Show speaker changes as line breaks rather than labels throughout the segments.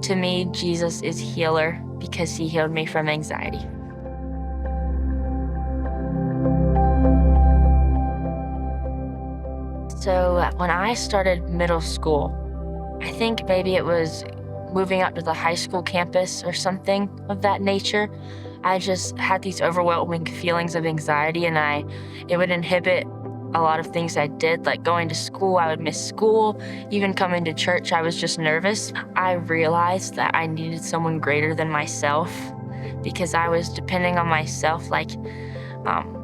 To me, Jesus is healer because he healed me from anxiety. So when I started middle school, I think maybe it was moving up to the high school campus or something of that nature. I just had these overwhelming feelings of anxiety, and it would inhibit a lot of things I did, like going to school. I would miss school. Even coming to church, I was just nervous. I realized that I needed someone greater than myself because I was depending on myself, um,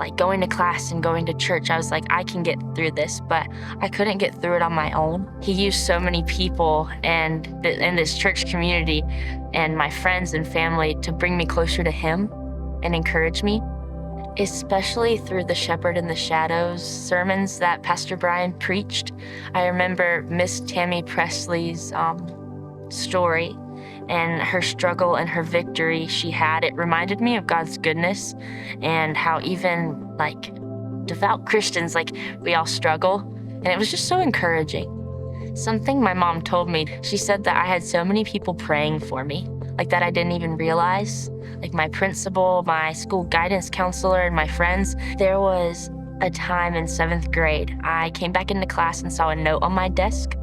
like going to class and going to church. I was like, I can get through this, but I couldn't get through it on my own. He used so many people and in this church community and my friends and family to bring me closer to him and encourage me, especially through the Shepherd in the Shadows sermons that Pastor Brian preached. I remember Miss Tammy Presley's story and her struggle and her victory she had. It reminded me of God's goodness and how even like devout Christians, like we all struggle. And it was just so encouraging. Something my mom told me, she said that I had so many people praying for me, like that I didn't even realize. Like my principal, my school guidance counselor, and my friends. There was a time in 7th grade, I came back into class and saw a note on my desk,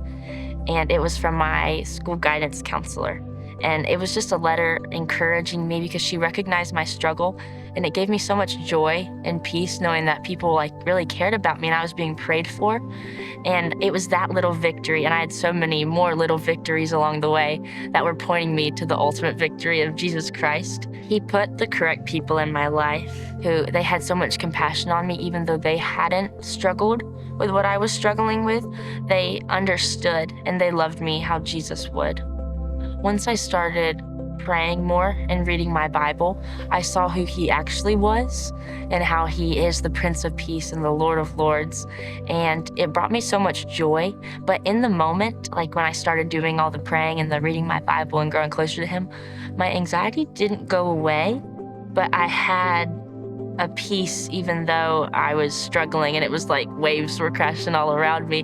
and it was from my school guidance counselor. And it was just a letter encouraging me because she recognized my struggle, and it gave me so much joy and peace knowing that people like really cared about me and I was being prayed for. And it was that little victory, and I had so many more little victories along the way that were pointing me to the ultimate victory of Jesus Christ. He put the correct people in my life who they had so much compassion on me, even though they hadn't struggled with what I was struggling with. They understood and they loved me how Jesus would. Once I started praying more and reading my Bible, I saw who he actually was and how he is the Prince of Peace and the Lord of Lords. And it brought me so much joy. But in the moment, like when I started doing all the praying and the reading my Bible and growing closer to him, my anxiety didn't go away, but I had a peace even though I was struggling and it was like waves were crashing all around me.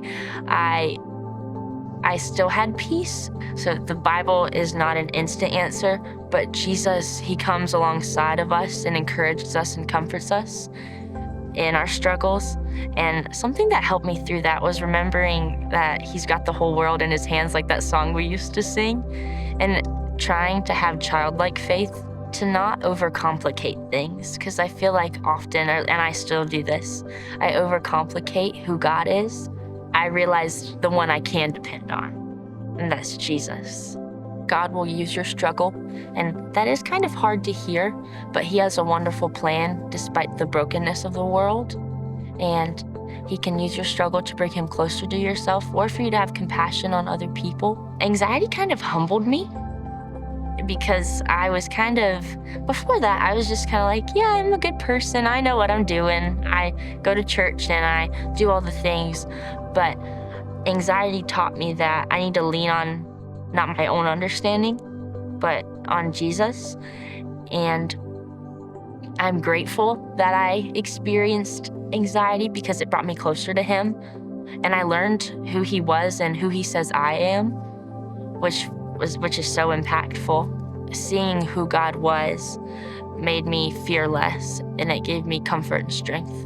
I still had peace. So the Bible is not an instant answer, but Jesus, he comes alongside of us and encourages us and comforts us in our struggles. And something that helped me through that was remembering that he's got the whole world in his hands, like that song we used to sing, and trying to have childlike faith to not overcomplicate things. Because I feel like often, and I still do this, I overcomplicate who God is. I realized the one I can depend on, and that's Jesus. God will use your struggle, and that is kind of hard to hear, but he has a wonderful plan despite the brokenness of the world, and he can use your struggle to bring him closer to yourself or for you to have compassion on other people. Anxiety kind of humbled me because I was before that, I was just kind of like, yeah, I'm a good person. I know what I'm doing. I go to church and I do all the things. But anxiety taught me that I need to lean on not my own understanding, but on Jesus. And I'm grateful that I experienced anxiety because it brought me closer to him. And I learned who he was and who he says I am, which is so impactful. Seeing who God was made me fear less, and it gave me comfort and strength.